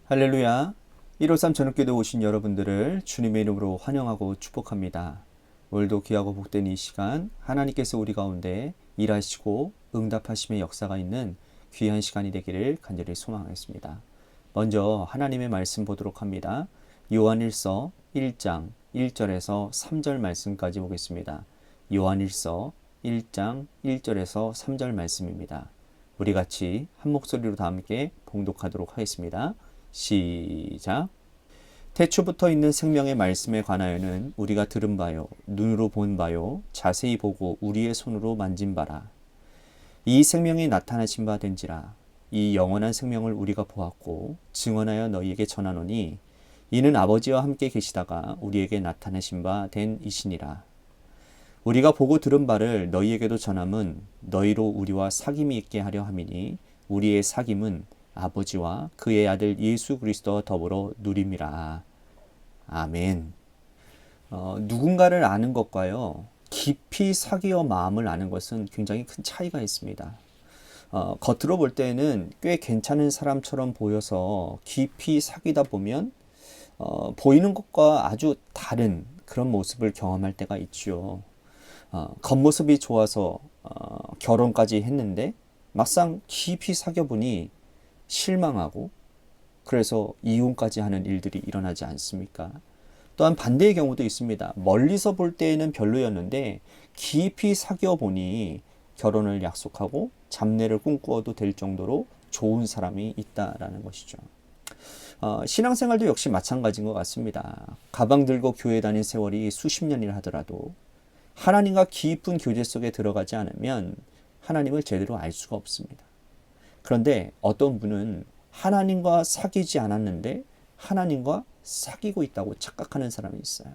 할렐루야. 153 저녁기도 오신 여러분들을 주님의 이름으로 환영하고 축복합니다. 오늘도 귀하고 복된 이 시간 하나님께서 우리 가운데 일하시고 응답하심의 역사가 있는 귀한 시간이 되기를 간절히 소망하겠습니다. 먼저 하나님의 말씀 보도록 합니다. 요한일서 1장 1절에서 3절 말씀까지 보겠습니다. 요한일서 1장 1절에서 3절 말씀입니다. 우리 같이 한 목소리로 다 함께 봉독하도록 하겠습니다. 시작. 태초부터 있는 생명의 말씀에 관하여는 우리가 들은 바요, 눈으로 본 바요, 자세히 보고 우리의 손으로 만진 바라. 이 생명이 나타나신 바 된지라. 이 영원한 생명을 우리가 보았고 증언하여 너희에게 전하노니 이는 아버지와 함께 계시다가 우리에게 나타나신 바 된 이시니라. 우리가 보고 들은 바를 너희에게도 전함은 너희로 우리와 사귐이 있게 하려 함이니 우리의 사귐은 아버지와 그의 아들 예수 그리스도와 더불어 누림이라. 아멘. 누군가를 아는 것과요, 깊이 사귀어 마음을 아는 것은 굉장히 큰 차이가 있습니다. 겉으로 볼 때는 꽤 괜찮은 사람처럼 보여서 깊이 사귀다 보면 보이는 것과 아주 다른 그런 모습을 경험할 때가 있죠. 겉모습이 좋아서 결혼까지 했는데 막상 깊이 사귀어 보니 실망하고 그래서 이혼까지 하는 일들이 일어나지 않습니까? 또한 반대의 경우도 있습니다. 멀리서 볼 때에는 별로였는데 깊이 사귀어 보니 결혼을 약속하고 잡내를 꿈꾸어도 될 정도로 좋은 사람이 있다라는 것이죠. 신앙생활도 역시 마찬가지인 것 같습니다. 가방 들고 교회 다닌 세월이 수십 년이라 하더라도 하나님과 깊은 교제 속에 들어가지 않으면 하나님을 제대로 알 수가 없습니다. 그런데 어떤 분은 하나님과 사귀지 않았는데 하나님과 사귀고 있다고 착각하는 사람이 있어요.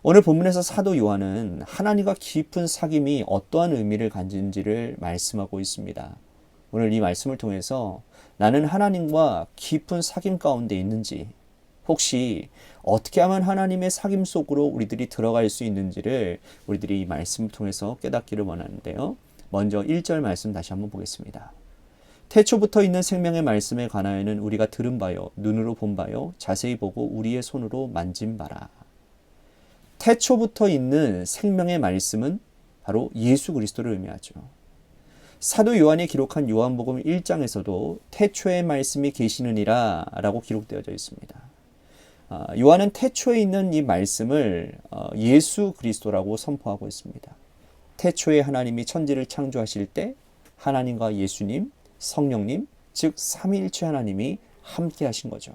오늘 본문에서 사도 요한은 하나님과 깊은 사귐이 어떠한 의미를 가진지를 말씀하고 있습니다. 오늘 이 말씀을 통해서 나는 하나님과 깊은 사귐 가운데 있는지, 혹시 어떻게 하면 하나님의 사귐 속으로 우리들이 들어갈 수 있는지를 우리들이 이 말씀을 통해서 깨닫기를 원하는데요. 먼저 1절 말씀 다시 한번 보겠습니다. 태초부터 있는 생명의 말씀에 관하여는 우리가 들은 바요, 눈으로 본 바요, 자세히 보고 우리의 손으로 만진 바라. 태초부터 있는 생명의 말씀은 바로 예수 그리스도를 의미하죠. 사도 요한이 기록한 요한복음 1장에서도 태초의 말씀이 계시느니라 라고 기록되어져 있습니다. 요한은 태초에 있는 이 말씀을 예수 그리스도라고 선포하고 있습니다. 태초에 하나님이 천지를 창조하실 때 하나님과 예수님, 성령님, 즉 삼위일체 하나님이 함께 하신 거죠.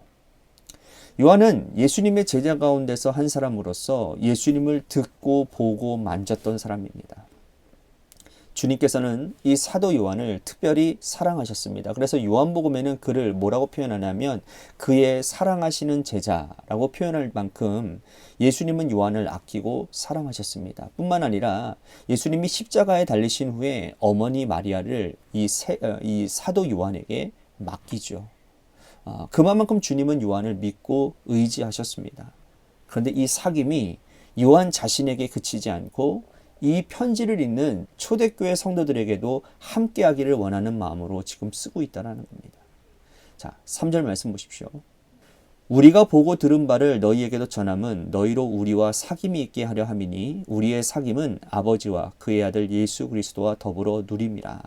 요한은 예수님의 제자 가운데서 한 사람으로서 예수님을 듣고 보고 만졌던 사람입니다. 주님께서는 이 사도 요한을 특별히 사랑하셨습니다. 그래서 요한복음에는 그를 뭐라고 표현하냐면 그의 사랑하시는 제자라고 표현할 만큼 예수님은 요한을 아끼고 사랑하셨습니다. 뿐만 아니라 예수님이 십자가에 달리신 후에 어머니 마리아를 이 사도 요한에게 맡기죠. 그만큼 주님은 요한을 믿고 의지하셨습니다. 그런데 이 사귐이 요한 자신에게 그치지 않고 이 편지를 읽는 초대교회 성도들에게도 함께하기를 원하는 마음으로 지금 쓰고 있다는 겁니다. 자, 3절 말씀 보십시오. 우리가 보고 들은 바를 너희에게도 전함은 너희로 우리와 사귐이 있게 하려 함이니 우리의 사귐은 아버지와 그의 아들 예수 그리스도와 더불어 누림이라.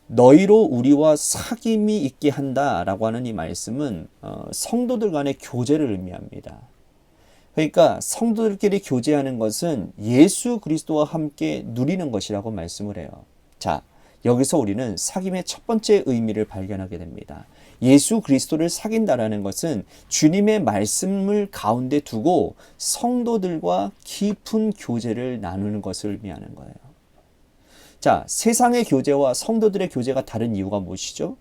너희로 우리와 사귐이 있게 한다라고 하는 이 말씀은 성도들 간의 교제를 의미합니다. 그러니까 성도들끼리 교제하는 것은 예수 그리스도와 함께 누리는 것이라고 말씀을 해요. 자, 여기서 우리는 사귐의 첫 번째 의미를 발견하게 됩니다. 예수 그리스도를 사귄다라는 것은 주님의 말씀을 가운데 두고 성도들과 깊은 교제를 나누는 것을 의미하는 거예요. 자, 세상의 교제와 성도들의 교제가 다른 이유가 무엇이죠?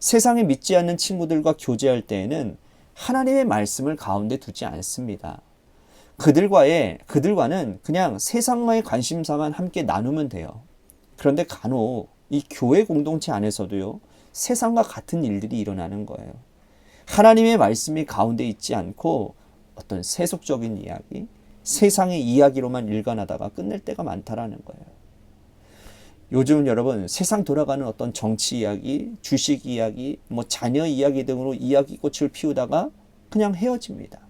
세상에 믿지 않는 친구들과 교제할 때에는 하나님의 말씀을 가운데 두지 않습니다. 그들과는 그냥 세상과의 관심사만 함께 나누면 돼요. 그런데 간혹 이 교회 공동체 안에서도요, 세상과 같은 일들이 일어나는 거예요. 하나님의 말씀이 가운데 있지 않고 어떤 세속적인 이야기, 세상의 이야기로만 일관하다가 끝낼 때가 많다라는 거예요. 요즘 여러분 세상 돌아가는 어떤 정치 이야기, 주식 이야기, 자녀 이야기 등으로 이야기꽃을 피우다가 그냥 헤어집니다.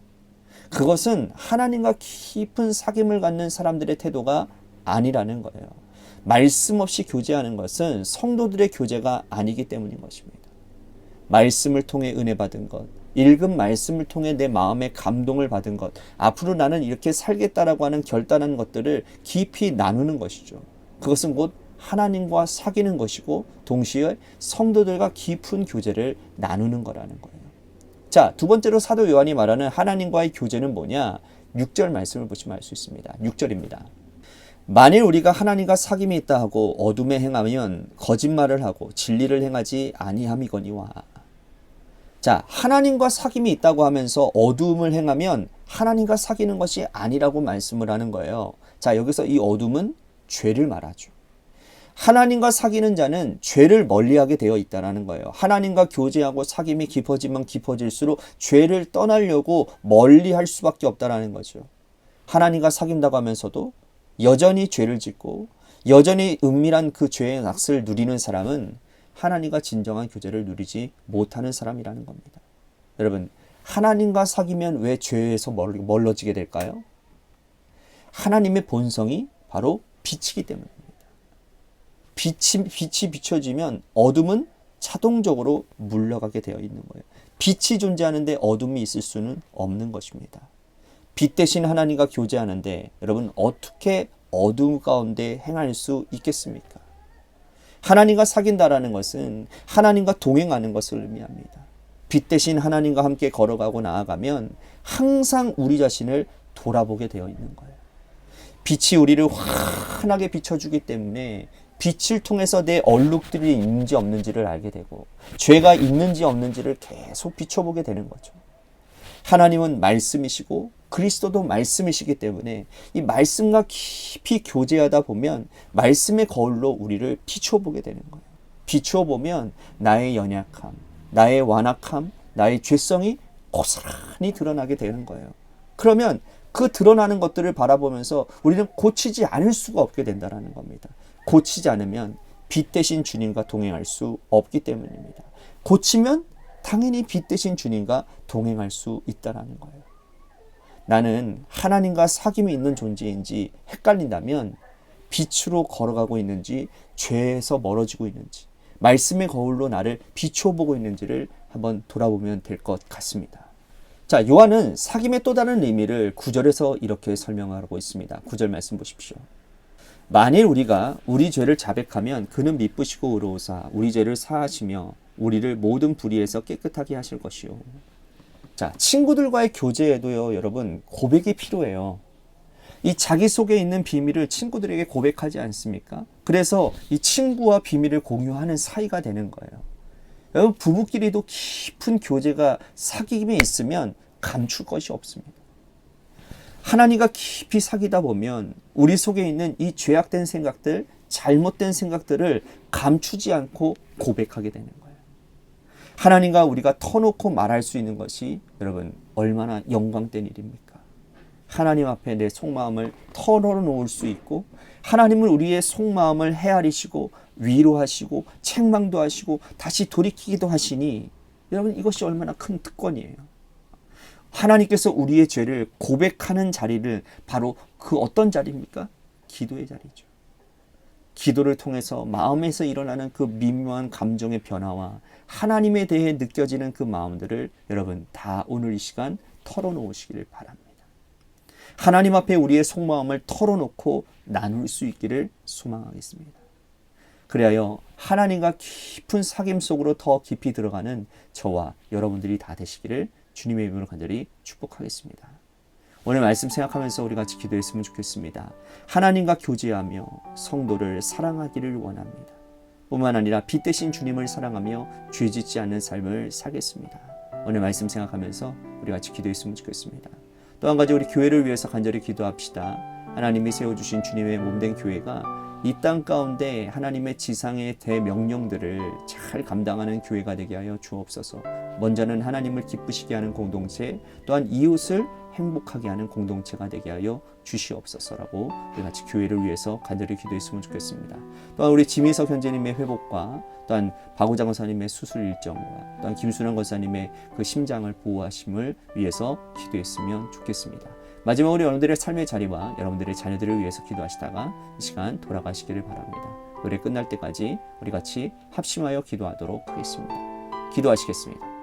그것은 하나님과 깊은 사귐을 갖는 사람들의 태도가 아니라는 거예요. 말씀 없이 교제하는 것은 성도들의 교제가 아니기 때문인 것입니다. 말씀을 통해 은혜 받은 것, 읽은 말씀을 통해 내 마음의 감동을 받은 것, 앞으로 나는 이렇게 살겠다라고 하는 결단한 것들을 깊이 나누는 것이죠. 그것은 곧 하나님과 사귀는 것이고 동시에 성도들과 깊은 교제를 나누는 거라는 거예요. 자, 두 번째로 사도 요한이 말하는 하나님과의 교제는 뭐냐? 6절 말씀을 보시면 알 수 있습니다. 6절입니다. 만일 우리가 하나님과 사귐이 있다 하고 어둠에 행하면 거짓말을 하고 진리를 행하지 아니함이거니와. 자, 하나님과 사귐이 있다고 하면서 어둠을 행하면 하나님과 사귀는 것이 아니라고 말씀을 하는 거예요. 자, 여기서 이 어둠은 죄를 말하죠. 하나님과 사귀는 자는 죄를 멀리하게 되어 있다는 거예요. 하나님과 교제하고 사귐이 깊어지면 깊어질수록 죄를 떠나려고 멀리할 수밖에 없다는 거죠. 하나님과 사귄다고 하면서도 여전히 죄를 짓고 여전히 은밀한 그 죄의 낚시를 누리는 사람은 하나님과 진정한 교제를 누리지 못하는 사람이라는 겁니다. 여러분, 하나님과 사귀면 왜 죄에서 멀어지게 될까요? 하나님의 본성이 바로 빛이기 때문입니다. 빛이 비춰지면 어둠은 자동적으로 물러가게 되어 있는 거예요. 빛이 존재하는데 어둠이 있을 수는 없는 것입니다. 빛 대신 하나님과 교제하는데 여러분 어떻게 어둠 가운데 행할 수 있겠습니까? 하나님과 사귄다라는 것은 하나님과 동행하는 것을 의미합니다. 빛 대신 하나님과 함께 걸어가고 나아가면 항상 우리 자신을 돌아보게 되어 있는 거예요. 빛이 우리를 환하게 비춰주기 때문에 빛을 통해서 내 얼룩들이 있는지 없는지를 알게 되고 죄가 있는지 없는지를 계속 비춰보게 되는 거죠. 하나님은 말씀이시고 그리스도도 말씀이시기 때문에 이 말씀과 깊이 교제하다 보면 말씀의 거울로 우리를 비춰보게 되는 거예요. 비춰보면 나의 연약함, 나의 완악함, 나의 죄성이 고스란히 드러나게 되는 거예요. 그러면 그 드러나는 것들을 바라보면서 우리는 고치지 않을 수가 없게 된다는 겁니다. 고치지 않으면 빛 대신 주님과 동행할 수 없기 때문입니다. 고치면 당연히 빛 대신 주님과 동행할 수 있다는 거예요. 나는 하나님과 사귐이 있는 존재인지 헷갈린다면 빛으로 걸어가고 있는지 죄에서 멀어지고 있는지 말씀의 거울로 나를 비춰보고 있는지를 한번 돌아보면 될 것 같습니다. 자, 요한은 사귐의 또 다른 의미를 9절에서 이렇게 설명하고 있습니다. 9절 말씀 보십시오. 만일 우리가 우리 죄를 자백하면 그는 미쁘시고 의로우사 우리 죄를 사하시며 우리를 모든 불의에서 깨끗하게 하실 것이요. 자, 친구들과의 교제에도요, 여러분, 고백이 필요해요. 이 자기 속에 있는 비밀을 친구들에게 고백하지 않습니까? 그래서 이 친구와 비밀을 공유하는 사이가 되는 거예요. 여러분, 부부끼리도 깊은 교제가 사귐이 있으면 감출 것이 없습니다. 하나님과 깊이 사귀다 보면 우리 속에 있는 이 죄악된 생각들, 잘못된 생각들을 감추지 않고 고백하게 되는 거예요. 하나님과 우리가 터놓고 말할 수 있는 것이 여러분 얼마나 영광된 일입니까? 하나님 앞에 내 속마음을 털어놓을 수 있고 하나님은 우리의 속마음을 헤아리시고 위로하시고 책망도 하시고 다시 돌이키기도 하시니 여러분 이것이 얼마나 큰 특권이에요. 하나님께서 우리의 죄를 고백하는 자리를 바로 그 어떤 자리입니까? 기도의 자리죠. 기도를 통해서 마음에서 일어나는 그 미묘한 감정의 변화와 하나님에 대해 느껴지는 그 마음들을 여러분 다 오늘 이 시간 털어놓으시기를 바랍니다. 하나님 앞에 우리의 속마음을 털어놓고 나눌 수 있기를 소망하겠습니다. 그리하여 하나님과 깊은 사귐 속으로 더 깊이 들어가는 저와 여러분들이 다 되시기를 주님의 이름으로 간절히 축복하겠습니다. 오늘 말씀 생각하면서 우리 같이 기도했으면 좋겠습니다. 하나님과 교제하며 성도를 사랑하기를 원합니다. 뿐만 아니라 빛 대신 주님을 사랑하며 죄짓지 않는 삶을 살겠습니다. 오늘 말씀 생각하면서 우리 같이 기도했으면 좋겠습니다. 또 한 가지 우리 교회를 위해서 간절히 기도합시다. 하나님이 세워주신 주님의 몸된 교회가 이 땅 가운데 하나님의 지상의 대명령들을 잘 감당하는 교회가 되게 하여 주옵소서. 먼저는 하나님을 기쁘시게 하는 공동체, 또한 이웃을 행복하게 하는 공동체가 되게 하여 주시옵소서라고 우리 같이 교회를 위해서 간절히 기도했으면 좋겠습니다. 또한 우리 지민석 현재님의 회복과 또한 박우장 권사님의 수술 일정과 또한 김순환 권사님의 그 심장을 보호하심을 위해서 기도했으면 좋겠습니다. 마지막으로 여러분들의 삶의 자리와 여러분들의 자녀들을 위해서 기도하시다가 이 시간 돌아가시기를 바랍니다. 노래 끝날 때까지 우리 같이 합심하여 기도하도록 하겠습니다. 기도하시겠습니다.